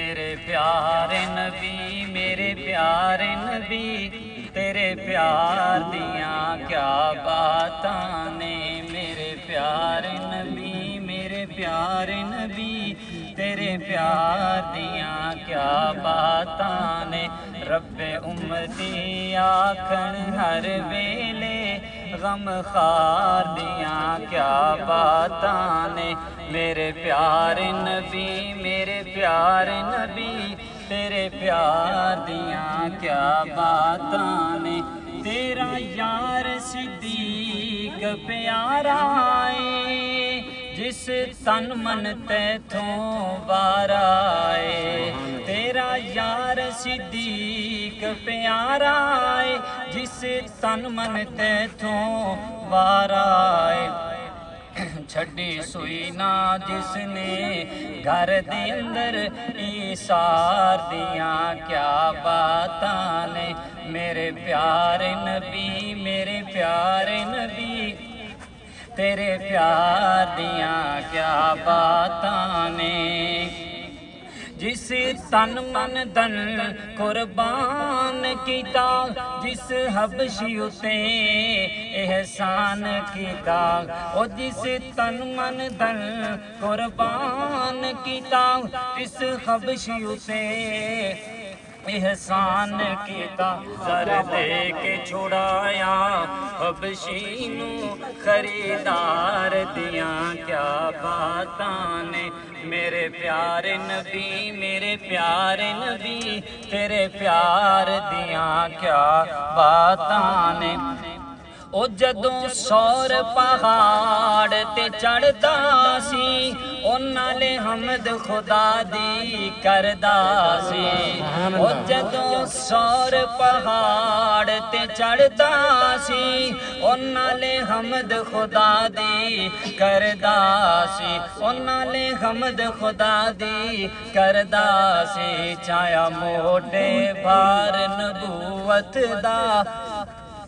میرے پیارے نبی میرے پیارے نبی تیرے پیار دیاں کیا باتاں نے میرے پیارے نبی میرے پیارے نبی تیرے پیار دیاں کیا باتاں نے رب امتی آکھن ہر ویلے غم خار دیاں کیا باتاں نے میرے پیارے نبی میرے پیارے نبی تیرے پیار دیاں کیا باتاں نے تیرا یار صدیق پیارا ہے جس تن من تیتھوں وارا ہے تیرا یار صدیق پیارا ہے جس تن من تیتھوں وارا ہے چھڈی سوئی نہ جس نے گھر دے اندر ایثار دیاں کیا باتاں نے میرے پیارے نبی میرے پیارے نبی تیرے پیار دیاں کیا باتاں نے جس تن من دن قربان کیتا جس حبشی اتے احسان کیتا او جس تن من دن قربان کیتا جس حبشی اتے احسان کیتا سر دے کے چھڑایا حبشی نو خریدار دیاں کیا باتاں نے میرے پیارے نبی میرے پیارے نبی تیرے پیار دیاں کیا باتاں نے او جدوں سور پہاڑ تے چڑھدا سی او نالے حمد خدا دی کردا سی او جدوں سور پہاڑ تے چڑھدا سی او نالے حمد خدا دی کردا سی او نالے حمد خدا دی کردا سی چایا موڈے بھار نبوت دا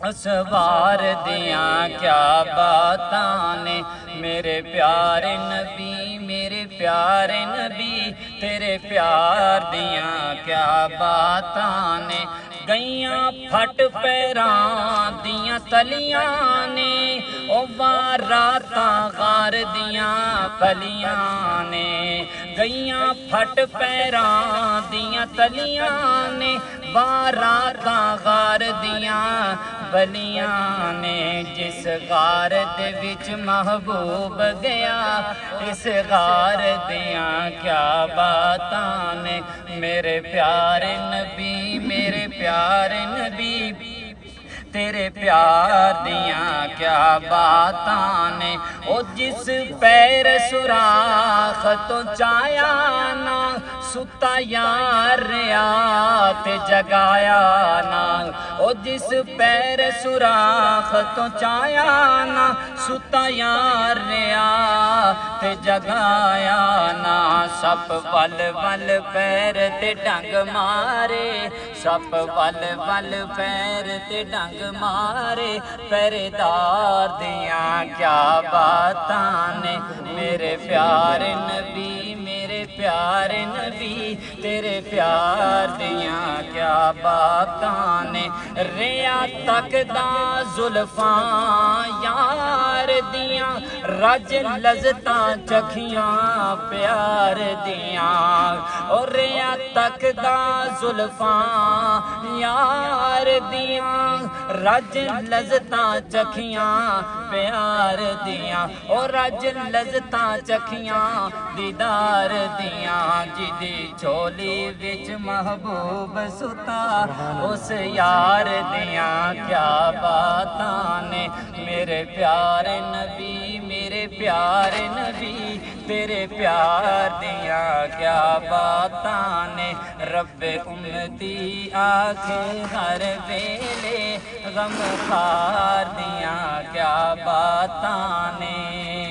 اسوار دیاں کیا باتاں نے میرے پیارے نبی میرے پیارے نبی تیرے پیار دیاں کیا باتاں نے گئیاں پھٹ پیراں دیاں تلیاں نے او واراتا غار دیاں پلیاں نے گئیاں پھٹ پیراں دیاں تلیاں نے واراتا غار دیاں بلیاں نے جس غار دے وچ محبوب گیا اس غار دیاں کیا باتاں نے میرے پیارے نبی میرے پیارے نبی تیرے پیار دیاں کیا باتاں نے او جس پیر سوراخ تو چایا نا ستا یار ریا تے جگایا نا او جس پیر سوراخ تو چایا نا ستا یار ریا تے جگایا نا سپ ول ول پیر تے ڈنگ مارے سپ ول ول پیر تے ڈنگ مارے پہریدار دیاں کیا باتاں نے میرے پیارے نبی میرے پیارے نبی تیرے پیار دیاں کیا باتاں نے ریا تک دا زلفاں یار دیاں رج لذتاں چکھیاں پیار دیاں اور ریا تک دا زلفاں یار دیاں رج لذتاں چکھیاں پیار دیاں اور رج لذتاں چکھیاں دیدار دیاں جدی چولی وچ محبوب ستا اس یار دیاں کیا باتاں نے میرے پیارے نبی میرے پیارے نبی تیرے پیار دیاں کیا باتاں نے رب امتی آکھے ہر ویلے غم خار دیاں کیا باتاں نے